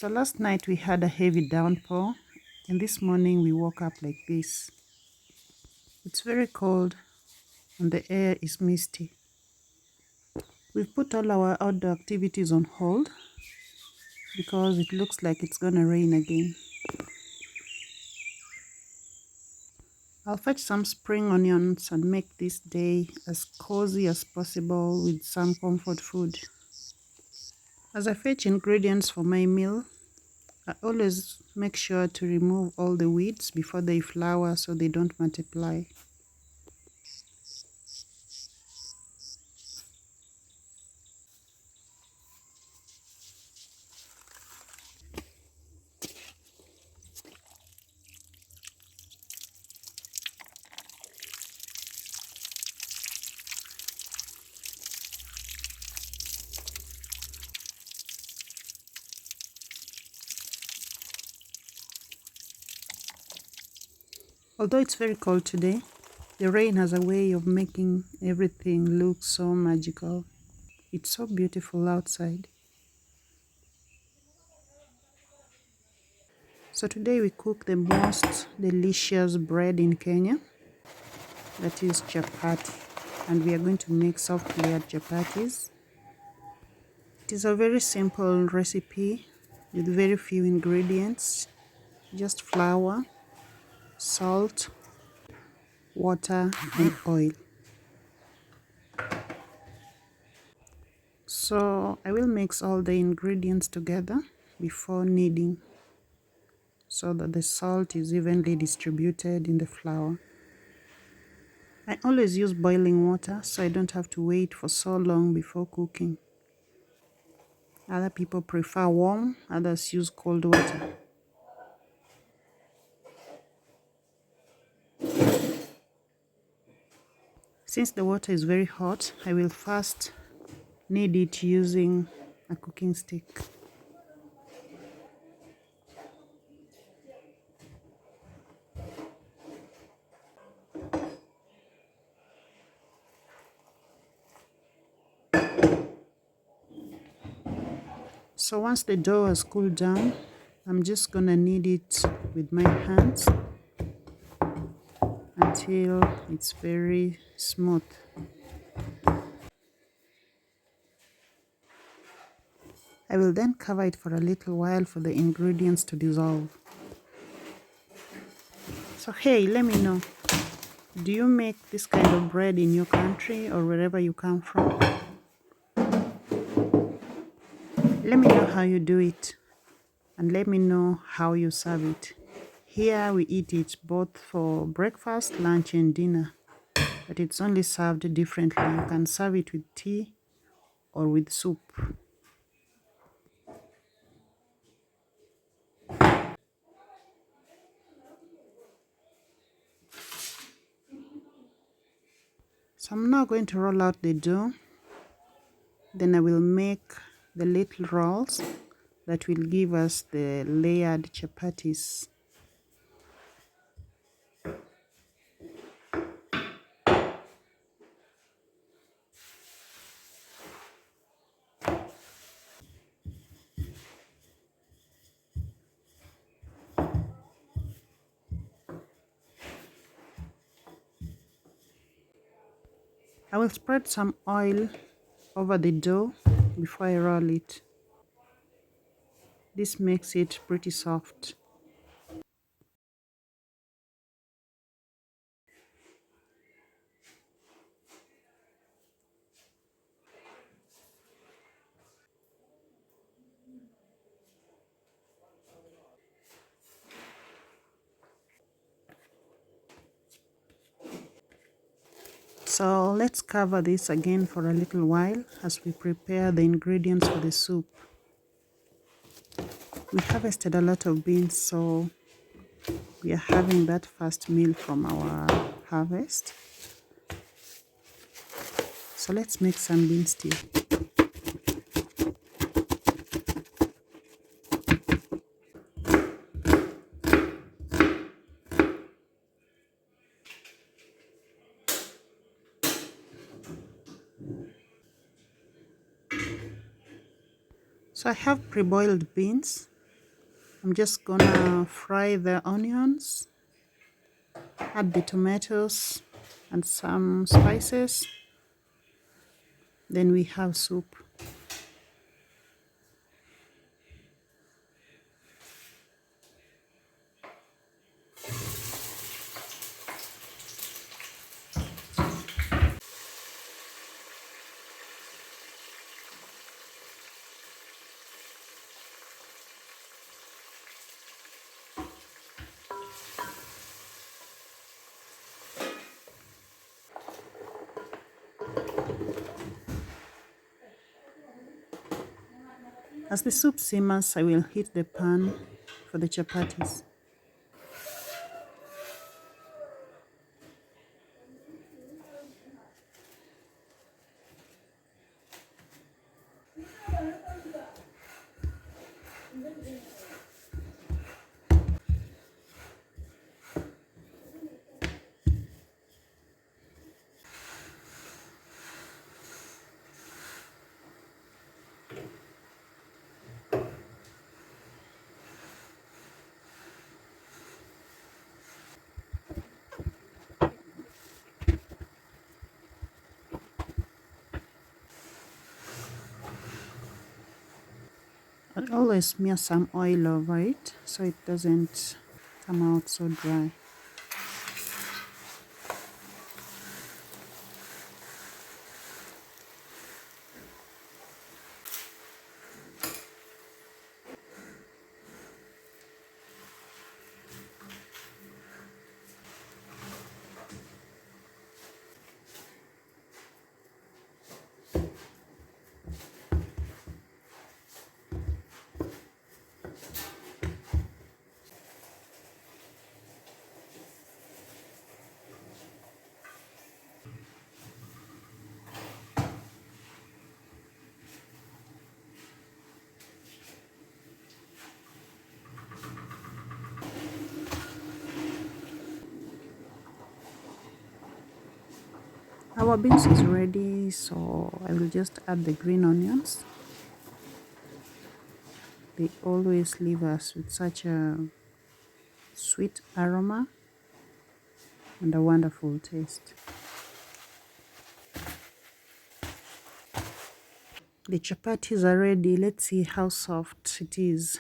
So last night we had a heavy downpour, and this morning we woke up like this. It's very cold and the air is misty. We've put all our outdoor activities on hold because it looks like it's gonna rain again. I'll fetch some spring onions and make this day as cozy as possible with some comfort food. As I fetch ingredients for my meal, I always make sure to remove all the weeds before they flower so they don't multiply. Although it's very cold today, the rain has a way of making everything look so magical. It's so beautiful outside. So today we cook the most delicious bread in Kenya, that is chapati, and we are going to make soft layered chapatis. It is a very simple recipe with very few ingredients, just flour, salt, water and oil. So I will mix all the ingredients together before kneading so that the salt is evenly distributed in the flour. I always use boiling water so I don't have to wait for so long before cooking. Other people prefer warm, others use cold water. Since the water is very hot, I will first knead it using a cooking stick. So once the dough has cooled down, I'm just gonna knead it with my hands until it's very smooth. I will then cover it for a little while for the ingredients to dissolve. So hey, let me know, do you make this kind of bread in your country or wherever you come from? Let me know how you do it and let me know how you serve it. Here we eat it both for breakfast, lunch and dinner, but it's only served differently. You can serve it with tea or with soup. So I'm now going to roll out the dough. Then I will make the little rolls that will give us the layered chapatis. I will spread some oil over the dough before I roll it. This makes it pretty soft. So let's cover this again for a little while as we prepare the ingredients for the soup. We harvested a lot of beans, so we are having that first meal from our harvest. So let's make some bean stew. So I have pre-boiled beans I'm just gonna fry the onions, add the tomatoes and some spices. Then we have soup. As the soup simmers, I will heat the pan for the chapatis. I always smear some oil over it so it doesn't come out so dry. Our beans is ready, so I will just add the green onions. They always leave us with such a sweet aroma and a wonderful taste. The chapatis are ready. Let's see how soft it is.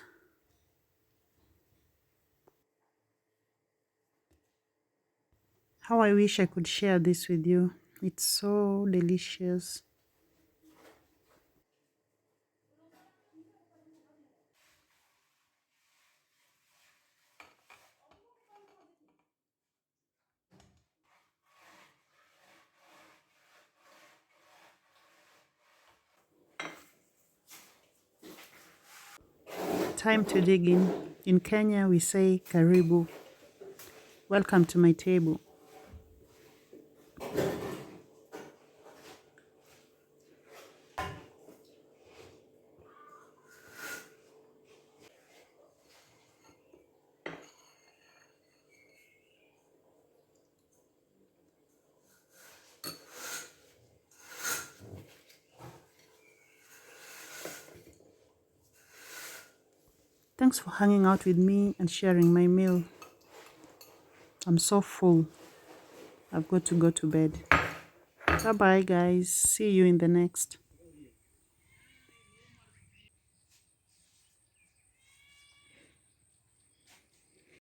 How I wish I could share this with you. It's so delicious. Time to dig in. In Kenya, we say karibu. Welcome to my table. Thanks for hanging out with me and sharing my meal. I'm so full. I've got to go to bed. Bye bye, guys. See you in the next.